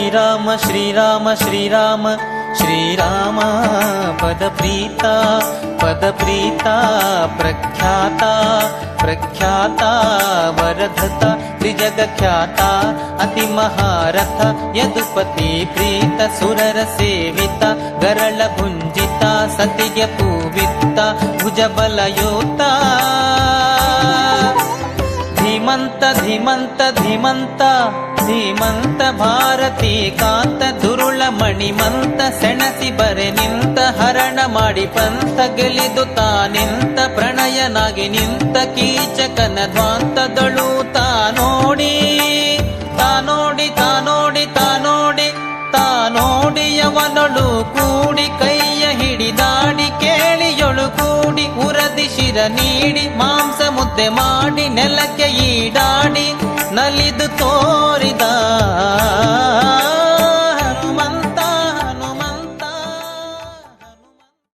ಶ್ರೀರಾಮ ಶ್ರೀರಾಮ ಶ್ರೀರಾಮ ಶ್ರೀರಾಮ ಪದಪ್ರೀತ ಪದಪ್ರೀತ ಪ್ರಖ್ಯಾತ ಪ್ರಖ್ಯಾತ ವರಧತ ತ್ರಿಜಗಖ್ಯಾತ ಅತಿ ಮಹಾರಥ ಯದುಪತಿ ಪ್ರೀತ ಸುರರ ಸೇವಿತ ಗರಳ ಭುಂಜಿತ ಸತಿಗೆ ಪೂವಿತ್ತ ಭುಜಬಲಯೋತ ಧೀಮಂತ ಧೀಮಂತ ಧೀಮಂತ ಧೀಮಂತ ಭಾರತೀ ಕಾಂತ ದುರುಳ ಮಣಿಮಂತ ಸೆಣಸಿ ಬರೆ ನಿಂತ ಹರಣ ಮಾಡಿ ಪಂಥ ಗೆಲಿದು ತಾನಿಂತ ಪ್ರಣಯನಾಗಿ ನಿಂತ ಕೀಚಕನ ಧ್ವಾಂತದಳು ತಾನೋಡಿ ತಾನೋಡಿ ತಾನೋಡಿ ತಾನೋಡಿ ತಾನೋಡಿಯವನೊಳು ಕೂಡಿ ಕೈಯ ಹಿಡಿದಾಡಿ ಕೇಳಿಯೊಳು ಕೂಡಿ ಉರದಿ ಶಿರ ನೀಡಿ ಮಾಂಸ ಮುದ್ದೆ ಮಾಡಿ ನೆಲಕ್ಕೆ ಈಡಾಡಿ ನಲಿದು ತೋರಿದ